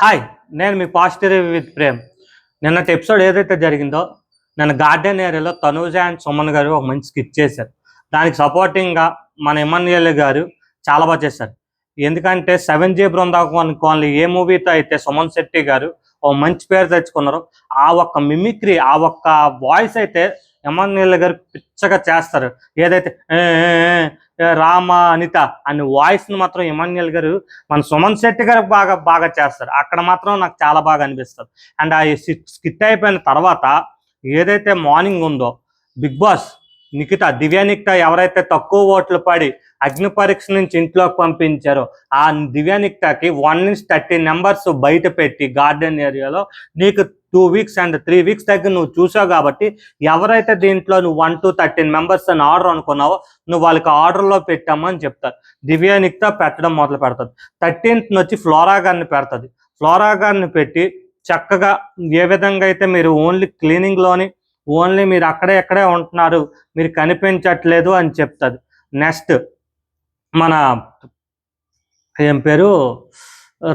Hi, నేను మీ positive with Prem. నిన్నటి episode ఏదైతే జరిగిందో, నిన్న గార్డెన్ ఏరియాలో తనూజ అండ్ సుమన్ గారు ఒక మంచి స్కిట్ చేశారు. దానికి సపోర్టింగ్గా మన ఎమ్మాన్యుయల్ గారు చాలా బాగా చేశారు. ఎందుకంటే 7G బృందావన్ కాలనీ ఏ మూవీతో అయితే సుమన్ శెట్టి గారు ఒక మంచి పేరు తెచ్చుకున్నారు, ఆ ఒక్క మిమిక్రీ, ఆ ఒక్క వాయిస్ అయితే ఎమ్మాన్యుయల్ గారు పిచ్చగా చేస్తారు. ఏదైతే రామ అనిత అనే వాయిస్ని మాత్రం ఎమ్మాన్యుయల్ గారు మన సుమన్ శెట్టి గారు బాగా బాగా చేస్తారు. అక్కడ మాత్రం నాకు చాలా బాగా అనిపిస్తుంది. అండ్ ఆ స్కిట్ అయిపోయిన తర్వాత ఏదైతే మార్నింగ్ ఉందో, బిగ్ బాస్ దివ్య నిఖిత ఎవరైతే తక్కువ ఓట్లు పడి అగ్ని పరీక్ష నుంచి ఇంట్లోకి పంపించారో ఆ దివ్య నిఖితకి 1 నుంచి 13 నెంబర్స్ బయట పెట్టి గార్డెన్ ఏరియాలో నీకు 2 వీక్స్ అండ్ 3 వీక్స్ దగ్గర నువ్వు చూసావు కాబట్టి ఎవరైతే దీంట్లో నువ్వు 1 to 13 మెంబర్స్ అని ఆర్డర్ అనుకున్నావో నువ్వు వాళ్ళకి ఆర్డర్లో పెట్టామని చెప్తారు. దివ్య నిఖిత పెట్టడం మొదలు పెడుతుంది. 13th వచ్చి ఫ్లోరా గారిని పెడుతుంది. ఫ్లోరా గారిని పెట్టి చక్కగా ఏ విధంగా అయితే మీరు ఓన్లీ క్లీనింగ్లోని ఓన్లీ మీరు ఎక్కడే ఉంటున్నారు, మీరు కనిపించట్లేదు అని చెప్తుంది. నెక్స్ట్ మన ఏం పేరు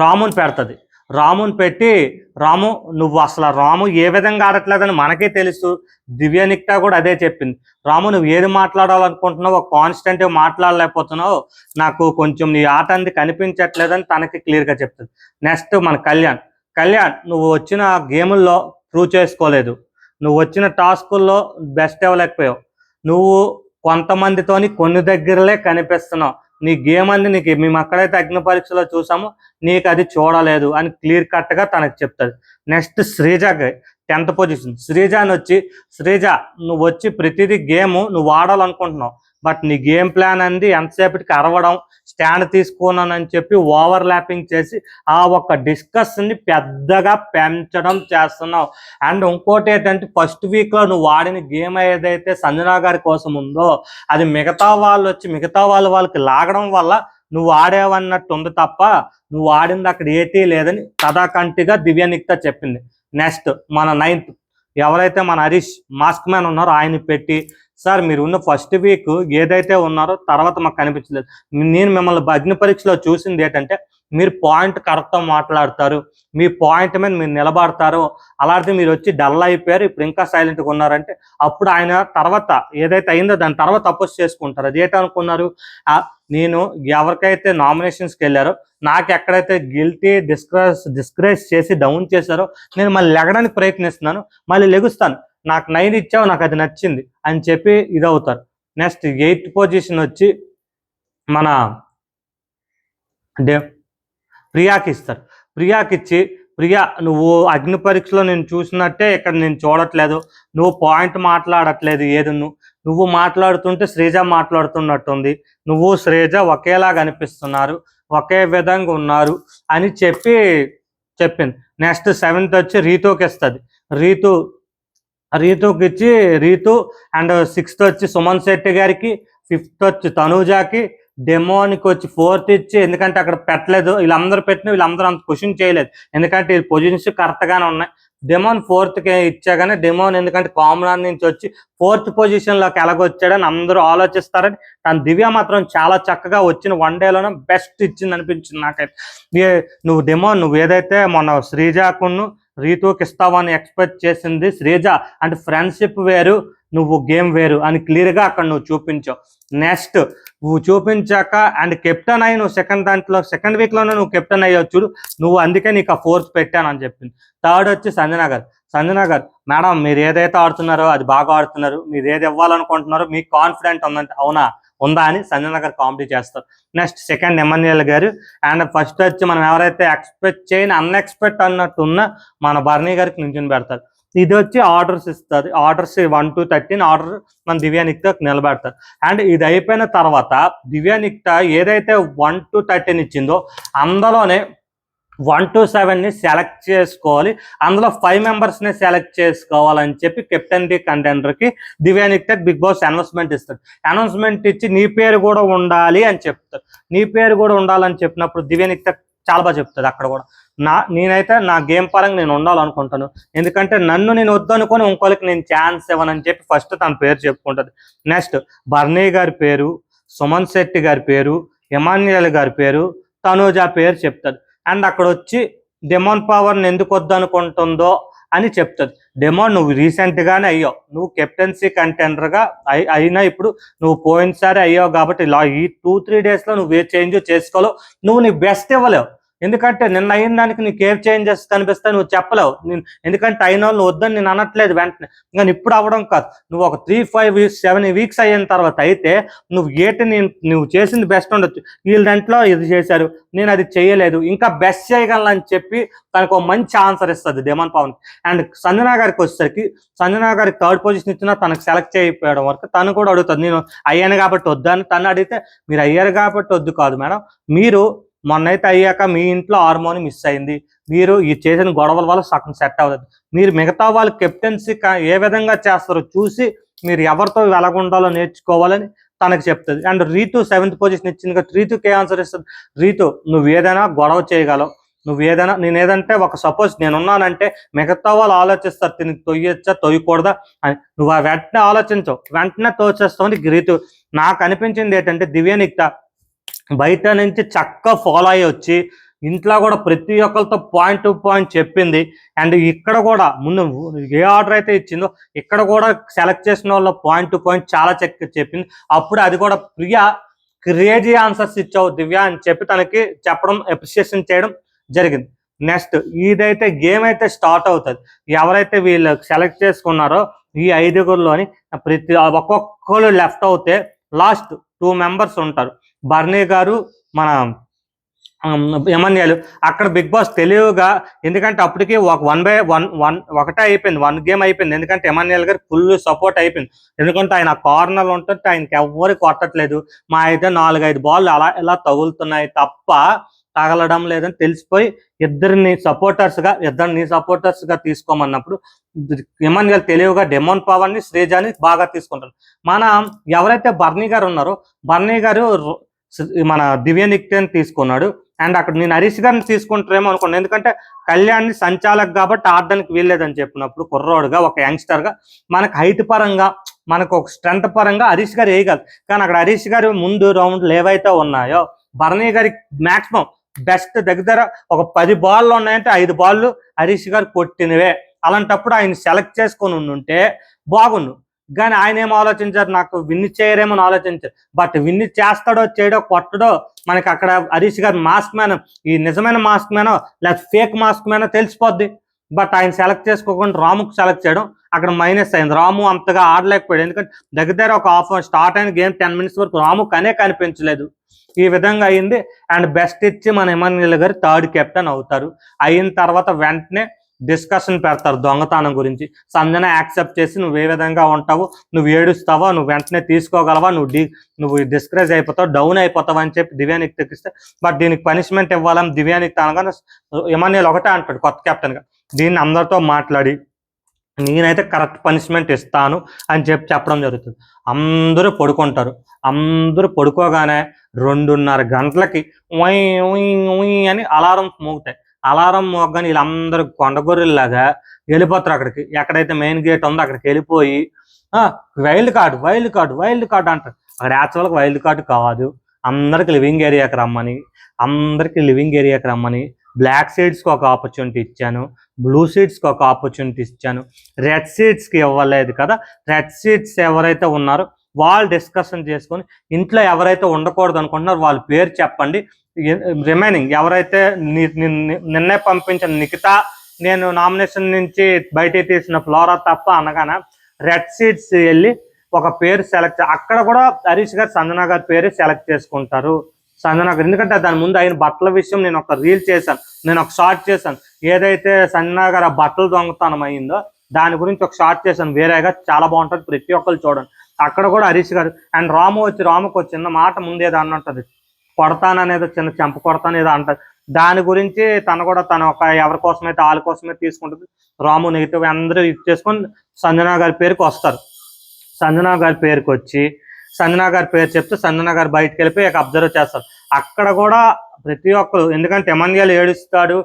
రాముని పెడుతుంది. రాముని పెట్టి రాము నువ్వు అసలు రాము ఏ విధంగా ఆడట్లేదని మనకే తెలుసు. దివ్య నిఖిత కూడా అదే చెప్పింది. రాము నువ్వు ఏది మాట్లాడాలనుకుంటున్నావు, కాన్స్టెంట్గా మాట్లాడలేకపోతున్నావు, నాకు కొంచెం నీ ఆట అంది కనిపించట్లేదని తనకి క్లియర్గా చెప్తుంది. నెక్స్ట్ మన కళ్యాణ్ నువ్వు వచ్చిన గేముల్లో ప్రూవ్ చేసుకోలేదు, నువ్వు వచ్చిన టాస్కుల్లో బెస్ట్ ఇవ్వలేకపోయావు, నువ్వు కొంతమందితోని కొన్ని దగ్గరలే కనిపిస్తున్నావు, నీ గేమ్ అంది నీకు మేము అక్కడైతే అగ్ని పరీక్షలో చూసాము నీకు అది చూడలేదు అని క్లియర్ కట్గా తనకు చెప్తుంది. Next శ్రీజకి 10th position. శ్రీజాని వచ్చి శ్రీజ నువ్వు వచ్చి ప్రతిదీ గేము నువ్వు ఆడాలనుకుంటున్నావు, బట్ నీ గేమ్ ప్లాన్ అంది ఎంతసేపటికి అరవడం, స్టాండ్ తీసుకున్నానని చెప్పి ఓవర్ ల్యాపింగ్ చేసి ఆ ఒక్క డిస్కస్ని పెద్దగా పెంచడం చేస్తున్నావు. అండ్ ఇంకోటి ఏంటంటే ఫస్ట్ వీక్లో నువ్వు ఆడిన గేమ్ ఏదైతే సంజనా గారి కోసం ఉందో అది మిగతా వాళ్ళకి లాగడం వల్ల నువ్వు ఆడేవన్నట్టు ఉంది తప్ప నువ్వు ఆడింది అక్కడ ఏటీ లేదని కథాకంటిగా దివ్య నిఖిత చెప్పింది. నెక్స్ట్ మన 9th ఎవరైతే మన హరీష్ మాస్క్ మ్యాన్ ఉన్నారో ఆయన పెట్టి సార్ మీరు ఉన్న ఫస్ట్ వీక్ ఏదైతే ఉన్నారో తర్వాత మాకు కనిపించలేదు, నేను మిమ్మల్ని అగ్ని పరీక్షలో చూసింది ఏంటంటే మీరు పాయింట్ కరెక్ట్గా మాట్లాడతారు, మీ పాయింట్ మీద మీరు నిలబడతారు, అలాంటి మీరు వచ్చి డల్ అయిపోయారు, ఇప్పుడు ఇంకా సైలెంట్గా ఉన్నారంటే అప్పుడు ఆయన తర్వాత ఏదైతే అయిందో దాని తర్వాత అపోజ్ చేసుకుంటారు. అది ఏంటనుకున్నారు, నేను ఎవరికైతే నామినేషన్స్కి వెళ్ళారో నాకు ఎక్కడైతే గిల్టీ డిస్కరేజ్ చేసి డౌన్ చేశారో నేను మళ్ళీ లెగడానికి ప్రయత్నిస్తున్నాను, మళ్ళీ లెగుస్తాను, నాకు 9 ఇచ్చావు, నాకు అది నచ్చింది అని చెప్పి ఇదవుతారు. నెక్స్ట్ 8th పొజిషన్ వచ్చి మన ప్రియాకి ఇస్తారు. ప్రియాకి ఇచ్చి ప్రియా నువ్వు అగ్ని పరీక్షలో నేను చూసినట్టే ఇక్కడ నేను చూడట్లేదు, నువ్వు పాయింట్ మాట్లాడట్లేదు, ఏది నువ్వు మాట్లాడుతుంటే శ్రీజ మాట్లాడుతున్నట్టుంది, నువ్వు శ్రీజ ఒకేలాగా అనిపిస్తున్నారు, ఒకే విధంగా ఉన్నారు అని చెప్పింది. నెక్స్ట్ 7th వచ్చి రీతూకి ఇస్తుంది. రీతూకి ఇచ్చి రీతు అండ్ 6th వచ్చి సుమన్ శెట్టి గారికి, 5th వచ్చి తనూజాకి, డెమోనికి వచ్చి 4th ఇచ్చి ఎందుకంటే అక్కడ పెట్టలేదు, వీళ్ళందరూ పెట్టిన వీళ్ళందరూ అంత క్వశ్చన్ చేయలేదు ఎందుకంటే ఈ పొజిషన్స్ కరెక్ట్గానే ఉన్నాయి. డెమోన్ 4th ఇచ్చాగానే డెమోన్ ఎందుకంటే కామన్ నుంచి వచ్చి 4th పొజిషన్లోకి ఎలాగొచ్చాడని అందరూ ఆలోచిస్తారని తన దివ్య మాత్రం చాలా చక్కగా వచ్చిన 1 డేలోనే బెస్ట్ ఇచ్చింది అనిపించింది నాకైతే. నువ్వు ఏదైతే మొన్న శ్రీజాకును రీతూకి ఇస్తావని ఎక్స్పెక్ట్ చేసింది శ్రీజ అంటే ఫ్రెండ్షిప్ వేరు, నువ్వు గేమ్ వేరు అని క్లియర్గా అక్కడ నువ్వు చూపించావు. నెక్స్ట్ నువ్వు చూపించాక అండ్ కెప్టెన్ అయ్యి నువ్వు సెకండ్ వీక్లోనే నువ్వు కెప్టెన్ అయ్యావు చూడు, నువ్వు అందుకే నీకు ఆ 4th పెట్టాను అని చెప్పింది. 3rd వచ్చి సంజనా గారు మేడం మీరు ఏదైతే ఆడుతున్నారో అది బాగా ఆడుతున్నారు, మీరు ఏది ఇవ్వాలనుకుంటున్నారో మీకు కాన్ఫిడెంట్ ఉందంటే అవునా ఉందా అని సంజనా గారు కామెడీ చేస్తారు. నెక్స్ట్ 2nd ఎమ్మాన్యుయల్ గారు అండ్ ఫస్ట్ వచ్చి మనం ఎవరైతే ఎక్స్పెక్ట్ చేయని అన్ఎక్స్పెక్ట్ అన్నట్టు ఉన్న మన బర్నీ గారికి నించుని పెడతారు. ఇది వచ్చి ఆర్డర్స్ ఇస్తుంది. ఆర్డర్స్ 1 to 13 ఆర్డర్ మన దివ్య నిఖితకు నిలబెడతారు. అండ్ ఇది అయిపోయిన తర్వాత దివ్య నిఖిత ఏదైతే 1 to 13 ఇచ్చిందో అందులోనే 1 to 7ని సెలెక్ట్ చేసుకోవాలి, అందులో 5 మెంబర్స్ని సెలెక్ట్ చేసుకోవాలని చెప్పి కెప్టెన్ కంటెండర్కి దివ్య నిఖిత బిగ్ బాస్ అనౌన్స్మెంట్ ఇస్తాడు. అనౌన్స్మెంట్ ఇచ్చి నీ పేరు కూడా ఉండాలి అని చెప్తారు. నీ పేరు కూడా ఉండాలని చెప్పినప్పుడు దివ్య నిఖిత చాలా బాగా చెప్తుంది. అక్కడ కూడా నేనైతే నా గేమ్ పరంగా నేను ఉండాలనుకుంటాను, ఎందుకంటే నన్ను నేను వద్దనుకొని ఇంకోళ్ళకి నేను ఛాన్స్ ఇవ్వనని చెప్పి ఫస్ట్ తన పేరు చెప్పుకుంటుంది. నెక్స్ట్ బర్నీ గారి పేరు, సుమన్ శెట్టి గారి పేరు, ఎమాన్యుయల్ గారి పేరు, తనూజ పేరు చెప్తుంది. అండ్ అక్కడ వచ్చి డెమోన్ పవర్ని ఎందుకు వద్దనుకుంటుందో అని చెప్తుంది. డెమోన్ నువ్వు రీసెంట్గానే అయ్యావు, నువ్వు కెప్టెన్సీ కంటెండర్గా అయినా ఇప్పుడు నువ్వు పోయినసారి అయ్యావు కాబట్టి ఈ 2-3 డేస్లో నువ్వు ఏ చేంజ్ చేసుకోలేవు, నువ్వు నీ బెస్ట్ ఇవ్వలేవు. ఎందుకంటే నిన్న అయిన దానికి నీకు ఏం చేంజెస్ కనిపిస్తాయి నువ్వు చెప్పలేవు. ఎందుకంటే అయిన వాళ్ళు వద్దని నేను అనట్లేదు వెంటనే, కానీ ఇప్పుడు అవ్వడం కాదు. నువ్వు ఒక 3-5 వీక్స్ 7 వీక్స్ అయిన తర్వాత అయితే నువ్వు నువ్వు చేసింది బెస్ట్ ఉండొచ్చు. వీళ్ళ దాంట్లో ఇది చేశారు, నేను అది చేయలేదు, ఇంకా బెస్ట్ చేయగలను అని చెప్పి తనకు ఒక మంచి ఆన్సర్ ఇస్తుంది డెమోన్ పవన్. అండ్ సంజనా గారికి వచ్చేసరికి, సంజనా గారికి 3rd పొజిషన్ ఇచ్చినా తనకు సెలెక్ట్ చేయకపోవడం వరకు తను కూడా అడుగుతుంది, నేను అయ్యాను కాబట్టి వద్దని. తను అడిగితే మీరు అయ్యారు కాబట్టి వద్దు కాదు మేడం, మీరు మొన్నైతే అయ్యాక మీ ఇంట్లో హార్మోన్ మిస్ అయింది, మీరు ఈ చేసిన గొడవల వల్ల సగం సెట్ అవ్వదు, మీరు మిగతా వాళ్ళు కెప్టెన్సీ ఏ విధంగా చేస్తారో చూసి మీరు ఎవరితో వెలగుండాలో నేర్చుకోవాలని తనకు చెప్తుంది. అండ్ రీతు 7th పొజిషన్ ఇచ్చింది కదా, రీతుకి ఏ ఆన్సర్ ఇస్తుంది, రీతు నువ్వు ఏదైనా గొడవ చేయగలవు, నువ్వు ఏదైనా, నేను ఏదంటే ఒక సపోజ్ నేనున్నానంటే మిగతా వాళ్ళు ఆలోచిస్తారు దీనికి తొయ్యొచ్చా తొయ్యకూడదా అని, నువ్వు వెంటనే ఆలోచించవు, వెంటనే తోచేస్తావు. రీతు నాకు అనిపించింది ఏంటంటే దివ్యనిక్త బయట నుంచి చక్కగా ఫాలో అయ్యి వచ్చి ఇంట్లో కూడా ప్రతి ఒక్కరితో పాయింట్ టు పాయింట్ చెప్పింది. అండ్ ఇక్కడ కూడా ముందు ఏ ఆర్డర్ అయితే ఇచ్చిందో ఇక్కడ కూడా సెలెక్ట్ చేసిన వాళ్ళ పాయింట్ టు పాయింట్ చాలా చక్కగా చెప్పింది. అప్పుడు అది కూడా ప్రియా క్రేజీ ఆన్సర్స్ ఇచ్చావు దివ్య అని చెప్పి తనకి చెప్పడం, అప్రిషియేషన్ చేయడం జరిగింది. నెక్స్ట్ ఇదైతే గేమ్ అయితే స్టార్ట్ అవుతుంది. ఎవరైతే వీళ్ళు సెలెక్ట్ చేసుకున్నారో ఈ 5గురిలోని ప్రతి ఒక్కొక్కరు లెఫ్ట్ అవుతే లాస్ట్ 2 మెంబర్స్ ఉంటారు, బర్నీ గారు, మన ఎమన్యాలు. అక్కడ బిగ్ బాస్ తెలివిగా, ఎందుకంటే అప్పటికి ఒక 1-1 ఒకటే అయిపోయింది, 1 గేమ్ అయిపోయింది. ఎందుకంటే ఎమన్యాల్ గారు ఫుల్ సపోర్ట్ అయిపోయింది, ఎందుకంటే ఆయన కార్నర్లు ఉంటుంటే ఆయనకి ఎవరికి కొట్టట్లేదు, మా అయితే 4-5 బాల్ అలా ఇలా తగులుతున్నాయి తప్ప తగలడం లేదని తెలిసిపోయి ఇద్దరిని సపోర్టర్స్గా తీసుకోమన్నప్పుడు ఎమన్యాల్ తెలివిగా డెమోన్ పవర్ని శ్రీజాని బాగా తీసుకుంటారు. మన ఎవరైతే బర్నీ గారు ఉన్నారో బర్నీ గారు మన దివ్యనిక్తని తీసుకున్నాడు. అండ్ అక్కడ నేను హరీష్ గారిని తీసుకుంటారేమో అనుకున్నాను, ఎందుకంటే కళ్యాణ్ని సంచాలక్ కాబట్టి ఆడడానికి వీల్లేదని చెప్పినప్పుడు కుర్రోడుగా ఒక యంగ్స్టర్గా మనకు హైట్ పరంగా మనకు ఒక స్ట్రెంత్ పరంగా హరీష్ గారు వేయగలరు. కానీ అక్కడ హరీష్ గారు ముందు రౌండ్లు ఏవైతే ఉన్నాయో బర్నీ గారికి మ్యాక్సిమం బెస్ట్ దగ్గర ఒక 10 బాళ్ళు ఉన్నాయంటే 5 బాళ్ళు హరీష్ గారు కొట్టినవే. అలాంటప్పుడు ఆయన సెలెక్ట్ చేసుకొని ఉంటే బాగుండు, కానీ ఆయన ఏం ఆలోచించారు, నాకు విన్ని చేయరేమో అని ఆలోచించారు. బట్ విన్ని చేస్తాడో చేయడో కొట్టడో మనకి అక్కడ హరీష్ గారు మాస్క్ మ్యాన్, ఈ నిజమైన మాస్క్ మ్యానో లేకపోతే ఫేక్ మాస్క్ మ్యానో తెలిసిపోద్ది. బట్ ఆయన సెలెక్ట్ చేసుకోకుండా రాముకు సెలెక్ట్ చేయడం అక్కడ మైనస్ అయింది. రాము అంతగా ఆడలేకపోయాడు, ఎందుకంటే దగ్గర ఒక స్టార్ట్ అయిన గేమ్ 10 మినిట్స్ వరకు రాము కనే కనిపించలేదు. ఈ విధంగా అయింది. అండ్ బెస్ట్ ఇచ్చి మన ఎమన్యాల్ గారు 3rd కెప్టెన్ అవుతారు. అయిన తర్వాత వెంటనే డిస్కషన్ పెడతారు దొంగతనం గురించి. సంజన యాక్సెప్ట్ చేసి నువ్వు ఏ విధంగా ఉంటావు, నువ్వు ఏడుస్తావా, నువ్వు వెంటనే తీసుకోగలవా, నువ్వు డిస్కరేజ్ అయిపోతావు, డౌన్ అయిపోతావు అని చెప్పి దివ్యానిక్తకి ఇస్తే, బట్ దీనికి పనిష్మెంట్ ఇవ్వాలని దివ్యానిక్త అనగానే ఎమన్యాల్ ఒకటే అంటాడు కొత్త కెప్టెన్గా, దీన్ని అందరితో మాట్లాడి నేనైతే కరెక్ట్ పనిష్మెంట్ ఇస్తాను అని చెప్పడం జరుగుతుంది. అందరూ పడుకుంటారు. అందరూ పడుకోగానే 2:30 గంటలకి అని అలారం మోగుతాయి. అలారం మోగగానే వీళ్ళందరూ కొండగొర్రెల్లాగా వెళ్ళిపోతారు అక్కడికి, ఎక్కడైతే మెయిన్ గేట్ ఉందో అక్కడికి వెళ్ళిపోయి వైల్డ్ కార్డ్ అంటారు. అక్కడ యాక్చువల్గా వైల్డ్ కార్డు కాదు, అందరికి లివింగ్ ఏరియాకి రమ్మని బ్లాక్ సీడ్స్కి ఒక ఆపర్చునిటీ ఇచ్చాను, బ్లూ సీడ్స్కి ఒక ఆపర్చునిటీ ఇచ్చాను, రెడ్ సీడ్స్కి ఇవ్వలేదు కదా. రెడ్ సీడ్స్ ఎవరైతే ఉన్నారో వాళ్ళు డిస్కషన్ చేసుకొని ఇంట్లో ఎవరైతే ఉండకూడదు అనుకుంటున్నారో వాళ్ళ పేరు చెప్పండి. రిమైనింగ్ ఎవరైతే నిన్నే పంపించిన నిఖిత, నేను నామినేషన్ నుంచి బయటికి తీసిన ఫ్లోరా తప్ప అనగానే రెడ్ సీడ్స్ వెళ్ళి ఒక పేరు సెలెక్ట్, అక్కడ కూడా హరీష్ గారు సంజనా గారి పేరు సెలెక్ట్ చేసుకుంటారు. సంజనా గారు, ఎందుకంటే దాని ముందు ఆయన బట్టల విషయం నేను ఒక రీల్ చేశాను, నేను ఒక షార్ట్ చేశాను, ఏదైతే సంజనా గారు ఆ బట్టలు దొంగతనం అయిందో దాని గురించి ఒక షార్ట్ చేశాను వేరేగా, చాలా బాగుంటుంది, ప్రతి ఒక్కరు చూడండి. అక్కడ కూడా హరీష్ గారు అండ్ రాముకు ఒక చిన్న మాట ముందు ఏదో అన్నట్టుంది, కొడతాననేదో చిన్న చెంప కొడతానేదో అంటది, దాని గురించి తను ఒక ఎవరి కోసమైతే వాళ్ళ కోసమే తీసుకుంటుంది. రాము నెగిటివ్ అందరూ ఇచ్చేసుకొని సంజనా గారి పేరుకి వస్తారు. సంజనా గారి పేరుకి వచ్చి సంజనా గారి పేరు చెప్తే సంజనా గారు బయటకు వెళ్ళిపోయి అబ్జర్వ్ చేస్తారు. అక్కడ కూడా ప్రతి ఒక్కరు, ఎందుకంటే ఎమన్యాల్ ఏడుస్తాడు,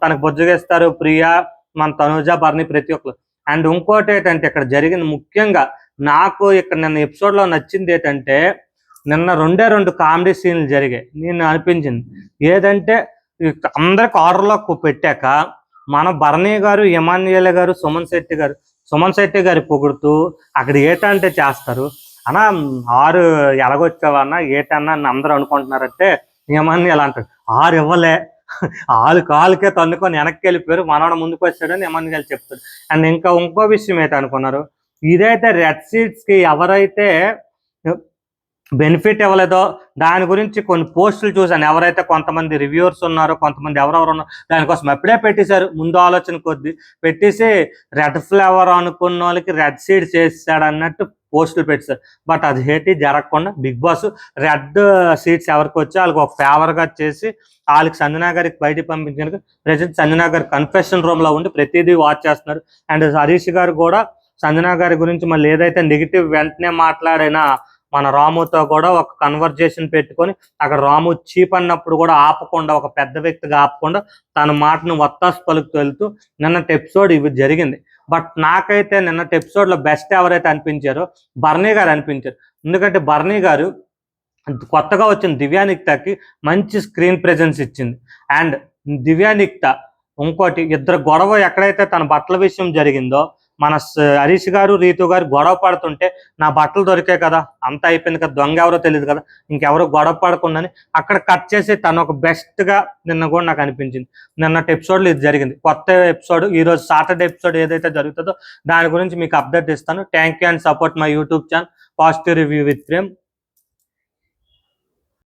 తనకు బొజ్జగేస్తారు ప్రియా, మన తనుజ, బర్ని, ప్రతి ఒక్కరు. అండ్ ఇంకోటి ఏంటంటే ఇక్కడ జరిగింది ముఖ్యంగా నాకు ఇక్కడ నిన్న ఎపిసోడ్లో నచ్చింది ఏంటంటే నిన్న 2 కామెడీ సీన్లు జరిగాయి. నేను అనిపించింది ఏదంటే అందరికి ఆర్డర్లో పెట్టాక మన భరణి గారు, ఎమాన్యుయల్ గారు, సుమన్ శెట్టి గారి పొగుడుతూ అక్కడ ఏటంటే చేస్తారు అన్న. 6 ఎలాగొచ్చావా అన్న, ఏటన్నా అని అందరూ అనుకుంటున్నారంటే ఎమాన్యుయల్ అంటారు 6 ఇవ్వలే, కాలుకే తన్నుకొని వెనక్కి వెళ్ళిపోయారు, మనోడ ముందుకు వచ్చాడని ఎమాన్యుయల్ చెప్తాడు. అండ్ ఇంకా ఇంకో విషయం అయితే అనుకున్నారు, ఇదైతే రెడ్ సీట్స్కి ఎవరైతే బెనిఫిట్ ఇవ్వలేదో దాని గురించి కొన్ని పోస్టులు చూసాను. ఎవరైతే కొంతమంది రివ్యూవర్స్ ఉన్నారో, కొంతమంది ఎవరెవరు ఉన్నారో దానికోసం ఎప్పుడే పెట్టేశారు, ముందు ఆలోచన కొద్ది పెట్టేసి రెడ్ ఫ్లేవర్ అనుకున్న వాళ్ళకి రెడ్ సీడ్ చేస్తాడు అన్నట్టు పోస్టులు పెట్టారు. బట్ అది హేటి జరగకుండా బిగ్ బాస్ రెడ్ సీట్స్ ఎవరికి వచ్చి వాళ్ళకి ఒక ఫేవర్గా చేసి వాళ్ళకి సంజనా గారికి బయటికి పంపించారు. ప్రజెంట్ సంజనా గారు కన్ఫెషన్ రూమ్లో ఉండి ప్రతిదీ వాచ్ చేస్తున్నారు. అండ్ హరీష్ గారు కూడా సంజనా గారి గురించి మళ్ళీ ఏదైతే నెగిటివ్ వెంటనే మాట్లాడినా మన రాముతో కూడా ఒక కన్వర్జేషన్ పెట్టుకొని అక్కడ రాము చీప్ అన్నప్పుడు కూడా ఆపకుండా, ఒక పెద్ద వ్యక్తిగా ఆపకుండా తన మాటను వత్తాసు పలుకుతూ వెళ్తూ నిన్నటి ఎపిసోడ్ ఇవి జరిగింది. బట్ నాకైతే నిన్నటి ఎపిసోడ్లో బెస్ట్ ఎవరైతే అనిపించారో భరణి గారు అనిపించారు. ఎందుకంటే భరణి గారు కొత్తగా వచ్చిన దివ్యానిక్తకి మంచి స్క్రీన్ ప్రెజెన్స్ ఇచ్చింది. అండ్ దివ్యానిక్త ఇంకోటి, ఇద్దరు గొడవ ఎక్కడైతే తన బట్టల విషయం జరిగిందో, మన హరీష్ గారు, రీతు గారు గొడవ పడుతుంటే నా బట్టలు దొరికాయి కదా, అంతా అయిపోయింది కదా, దొంగ ఎవరో తెలియదు కదా, ఇంకెవరో గొడవ పడకుండాని అక్కడ కట్ చేసి తను ఒక బెస్ట్గా నిన్న కూడా నాకు అనిపించింది. నిన్నటి ఎపిసోడ్లో ఇది జరిగింది. కొత్త ఎపిసోడ్ ఈరోజు సాటర్డే ఎపిసోడ్ ఏదైతే జరుగుతుందో దాని గురించి మీకు అప్డేట్ ఇస్తాను. Thank you and support my YouTube channel positive review with Prem.